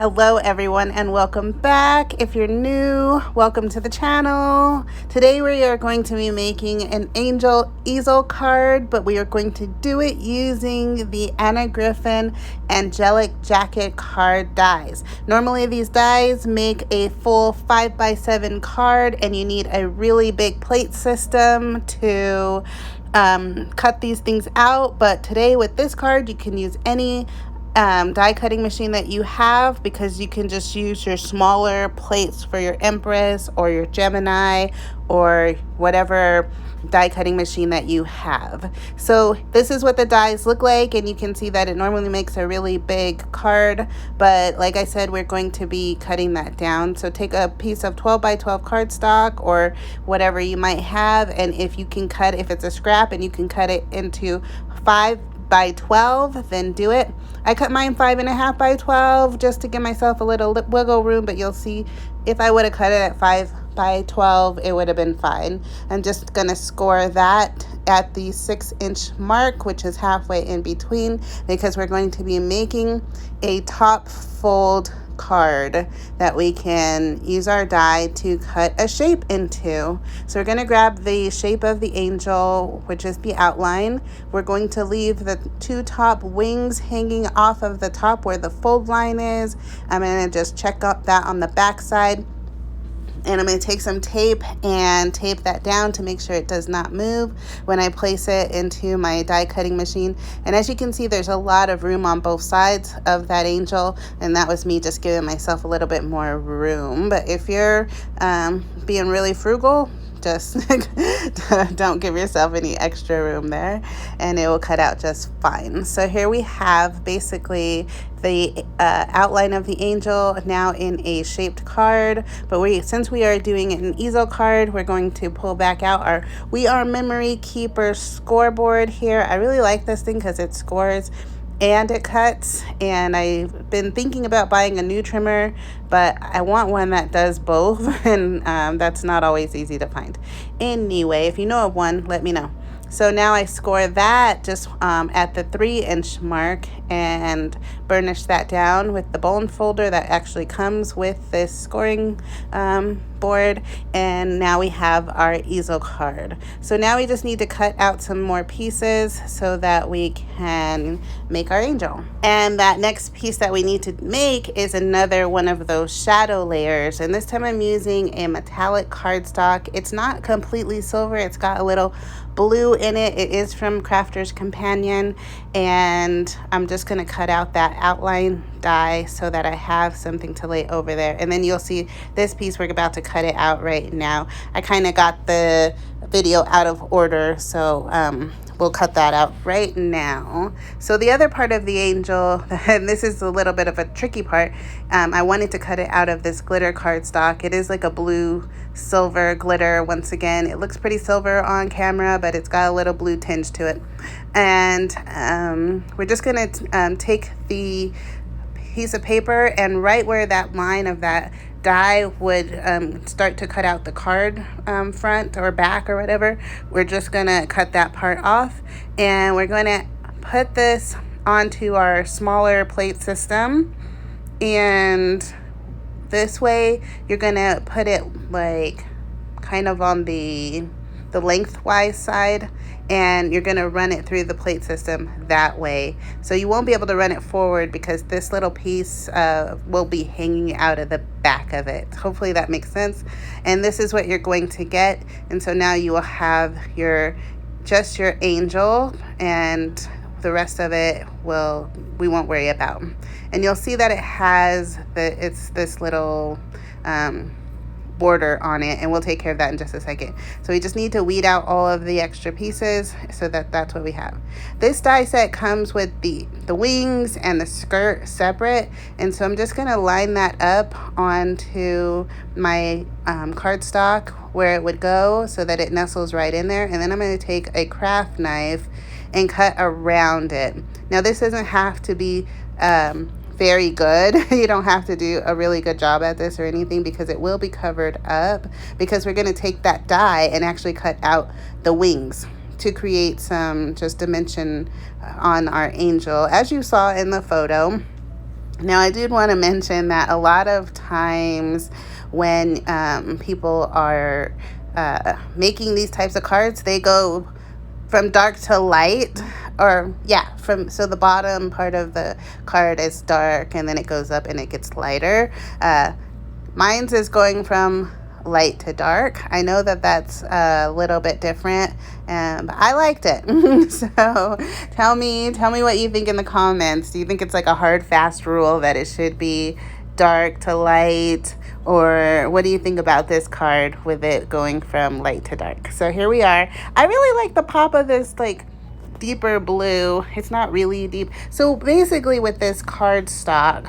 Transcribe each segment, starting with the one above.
Hello everyone and welcome back. If you're new, welcome to the channel. Today we are going to be making an angel easel card, but we are going to do it using the Anna Griffin Angelic Jacket card dies. Normally these dies make a full 5x7 card and you need a really big plate system to cut these things out, but today with this card you can use any die cutting machine that you have, because you can just use your smaller plates for your Empress or your Gemini or whatever die cutting machine that you have. So this is what the dies look like, and you can see that it normally makes a really big card, but like I said, we're going to be cutting that down. So take a piece of 12x12 cardstock or whatever you might have, and if you can cut, if it's a scrap and you can cut it into 5x12, then do it. I cut mine 5.5x12 just to give myself a little wiggle room, but you'll see if I would have cut it at 5x12 it would have been fine. I'm just gonna score that at the 6-inch mark, which is halfway in between, because we're going to be making a top fold card that we can use our die to cut a shape into. So we're going to grab the shape of the angel, which is the outline. We're going to leave the two top wings hanging off of the top where the fold line is. I'm going to just check up that on the back side. And I'm going to take some tape and tape that down to make sure it does not move when I place it into my die cutting machine. And as you can see, there's a lot of room on both sides of that angel, and that was me just giving myself a little bit more room. But if you're being really frugal, just don't give yourself any extra room there, and it will cut out just fine. So here we have basically the outline of the angel now in a shaped card, but since we are doing an easel card, we're going to pull back out our We Are Memory Keeper scoreboard here. I really like this thing because it scores and it cuts, and I've been thinking about buying a new trimmer, but I want one that does both, and that's not always easy to find. Anyway, if you know of one, let me know. So now I score that just at the 3-inch mark and burnish that down with the bone folder that actually comes with this scoring board. And now we have our easel card. So now we just need to cut out some more pieces so that we can make our angel. And that next piece that we need to make is another one of those shadow layers. And this time I'm using a metallic cardstock. It's not completely silver. It's got a little blue in it. It is from Crafter's Companion, and I'm just going to cut out that outline die so that I have something to lay over there. And then you'll see this piece, we're about to cut it out right now. I kind of got the video out of order, so we'll cut that out right now. So the other part of the angel, and this is a little bit of a tricky part, I wanted to cut it out of this glitter cardstock. It is like a blue silver glitter. Once again, it looks pretty silver on camera, but it's got a little blue tinge to it. And we're just gonna take the piece of paper, and right where that line of that die would start to cut out the card front or back or whatever, we're just gonna cut that part off, and we're gonna put this onto our smaller plate system. And this way you're gonna put it like kind of on the lengthwise side, and you're going to run it through the plate system that way. So you won't be able to run it forward because this little piece will be hanging out of the back of it. Hopefully that makes sense. And this is what you're going to get. And so now you will have just your angel, and the rest of it we won't worry about. And you'll see that it has it's this little border on it, and we'll take care of that in just a second. So we just need to weed out all of the extra pieces so that's what we have. This die set comes with the wings and the skirt separate, and so I'm just going to line that up onto my cardstock where it would go so that it nestles right in there. And then I'm going to take a craft knife and cut around it. Now this doesn't have to be very good. You don't have to do a really good job at this or anything, because it will be covered up, because we're going to take that die and actually cut out the wings to create some just dimension on our angel, as you saw in the photo. Now, I did want to mention that a lot of times when people are making these types of cards, they go from dark to light, or yeah, so the bottom part of the card is dark and then it goes up and it gets lighter. Mine's is going from light to dark. I know that that's a little bit different, but I liked it. So tell me what you think in the comments. Do you think it's like a hard, fast rule that it should be dark to light, or what do you think about this card with it going from light to dark? So here we are. I really like the pop of this like deeper blue. It's not really deep. So basically with this card stock,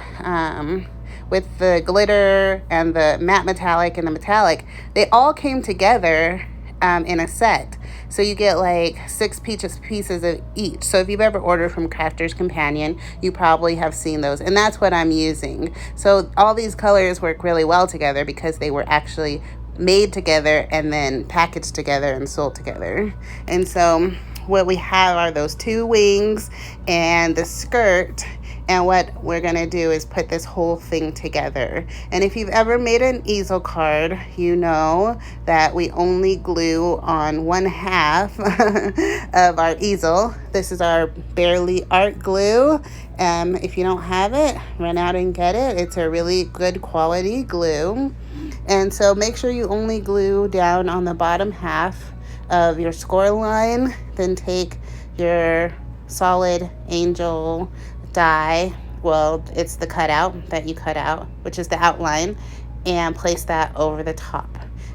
with the glitter and the matte metallic and the metallic, they all came together in a set. So you get like 6 pieces of each. So if you've ever ordered from Crafter's Companion, you probably have seen those. And that's what I'm using. So all these colors work really well together because they were actually made together and then packaged together and sold together. And so what we have are those 2 wings and the skirt. And what we're going to do is put this whole thing together. And if you've ever made an easel card, you know that we only glue on 1/2 of our easel. This is our Barely Art glue. If you don't have it, run out and get it. It's a really good quality glue. And so make sure you only glue down on the bottom half of your score line. Then take your solid angel die, well, it's the cutout that you cut out, which is the outline, and place that over the top.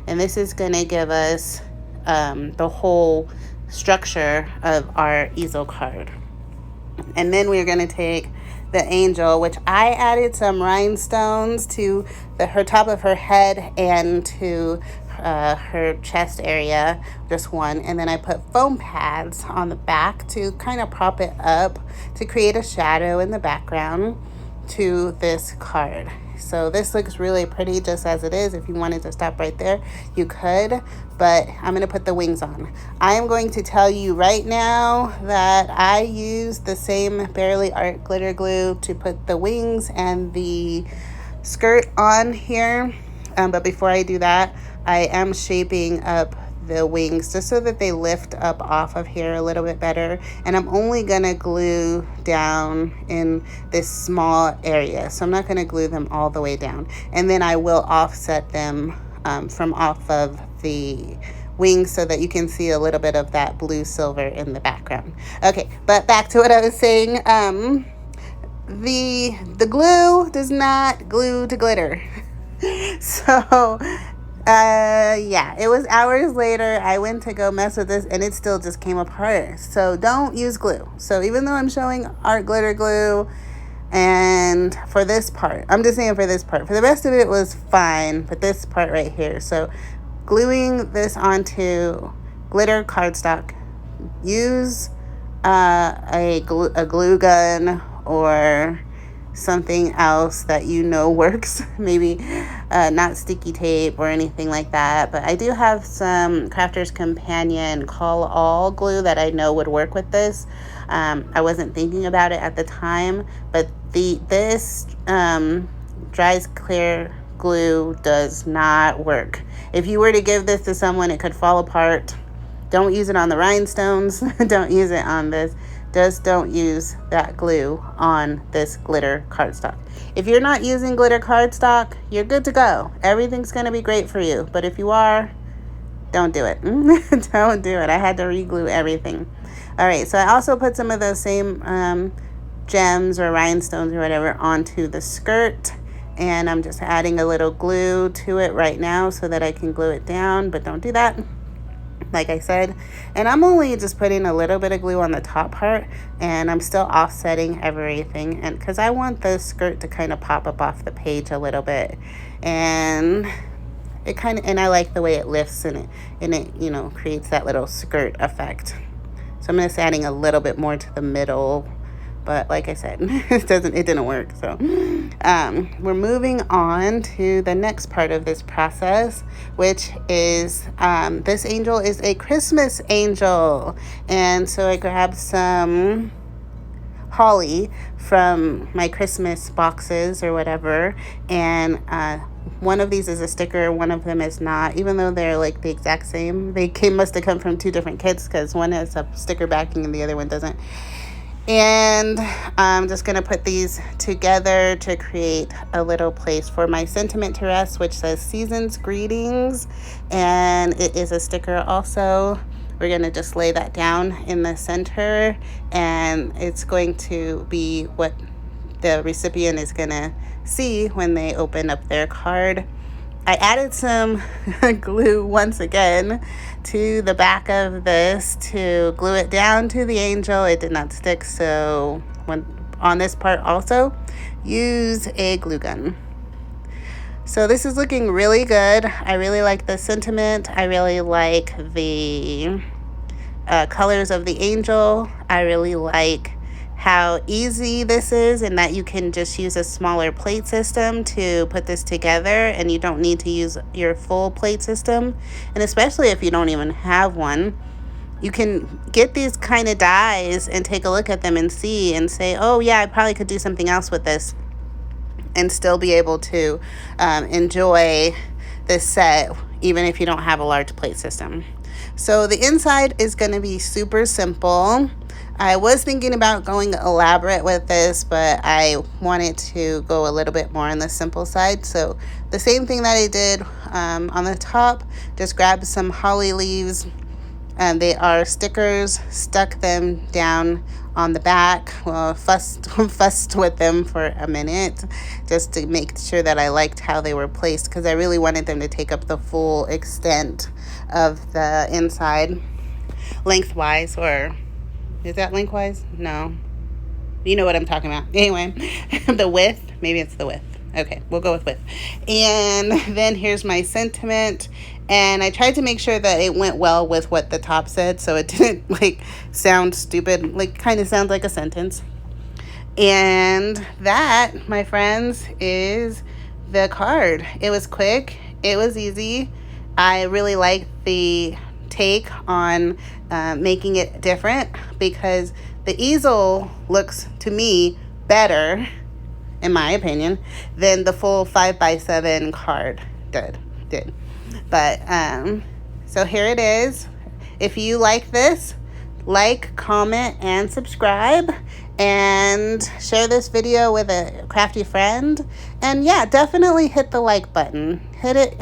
And this is going to give us the whole structure of our easel card. And then we're going to take the angel, which I added some rhinestones to her top of her head and to her chest area, just one, and then I put foam pads on the back to kind of prop it up to create a shadow in the background to this card. So this looks really pretty just as it is. If you wanted to stop right there, you could, but I'm going to put the wings on. I am going to tell you right now that I used the same Barely Art glitter glue to put the wings and the skirt on here, but before I do that, I am shaping up the wings just so that they lift up off of here a little bit better. And I'm only gonna glue down in this small area. So I'm not gonna glue them all the way down. And then I will offset them from off of the wings so that you can see a little bit of that blue silver in the background. Okay, but back to what I was saying. The glue does not glue to glitter. So yeah, it was hours later. I went to go mess with this and it still just came apart. So don't use glue. So even though I'm showing art glitter glue, and for this part, I'm just saying for this part, for the rest of it was fine, but this part right here. So gluing this onto glitter cardstock, use a glue gun or something else that you know works. Maybe not sticky tape or anything like that, but I do have some Crafter's Companion Call All glue that I know would work with this. I wasn't thinking about it at the time, but this dries clear glue does not work. If you were to give this to someone, it could fall apart. Don't use it on the rhinestones. Don't use it on this. Just don't use that glue on this glitter cardstock. If you're not using glitter cardstock, you're good to go. Everything's going to be great for you. But if you are, don't do it. Don't do it. I had to re-glue everything. All right, so I also put some of those same gems or rhinestones or whatever onto the skirt. And I'm just adding a little glue to it right now so that I can glue it down. But don't do that, like I said. And I'm only just putting a little bit of glue on the top part, and I'm still offsetting everything, and because I want the skirt to kind of pop up off the page a little bit, and it kind of, and I like the way it lifts and it you know, creates that little skirt effect. So I'm just adding a little bit more to the middle, but like I said, it didn't work. So we're moving on to the next part of this process, which is this angel is a Christmas angel. And so I grabbed some holly from my Christmas boxes or whatever, and one of these is a sticker, one of them is not, even though they're like the exact same. They must have come from two different kits, because one has a sticker backing and the other one doesn't. And I'm just going to put these together to create a little place for my sentiment to rest, which says Season's Greetings, and it is a sticker also. We're going to just lay that down in the center, and it's going to be what the recipient is going to see when they open up their card. I added some glue once again to the back of this to glue it down to the angel. It did not stick, so on this part also, use a glue gun. So this is looking really good. I really like the sentiment. I really like the colors of the angel. I really like how easy this is, and that you can just use a smaller plate system to put this together, and you don't need to use your full plate system. And especially if you don't even have one, you can get these kind of dies and take a look at them and see and say, oh yeah, I probably could do something else with this, and still be able to enjoy this set even if you don't have a large plate system. So the inside is going to be super simple. I was thinking about going elaborate with this, but I wanted to go a little bit more on the simple side. So the same thing that I did on the top, just grabbed some holly leaves, and they are stickers, stuck them down on the back. Well, fussed with them for a minute just to make sure that I liked how they were placed, because I really wanted them to take up the full extent of the inside lengthwise, or is that lengthwise? No. You know what I'm talking about. Anyway, the width. Maybe it's the width. Okay, we'll go with width. And then here's my sentiment. And I tried to make sure that it went well with what the top said, so it didn't like sound stupid. Like, kind of sounds like a sentence. And that, my friends, is the card. It was quick. It was easy. I really liked the take on making it different, because the easel looks to me better, in my opinion, than the full 5x7 card did. But so here it is. If you like this, like, comment, and subscribe, and share this video with a crafty friend. And yeah, definitely hit the like button. Hit it.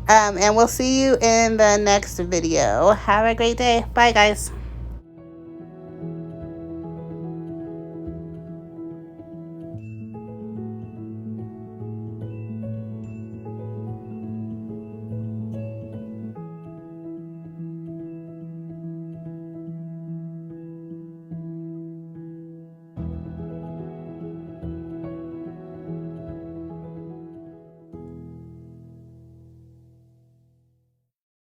And we'll see you in the next video. Have a great day. Bye, guys.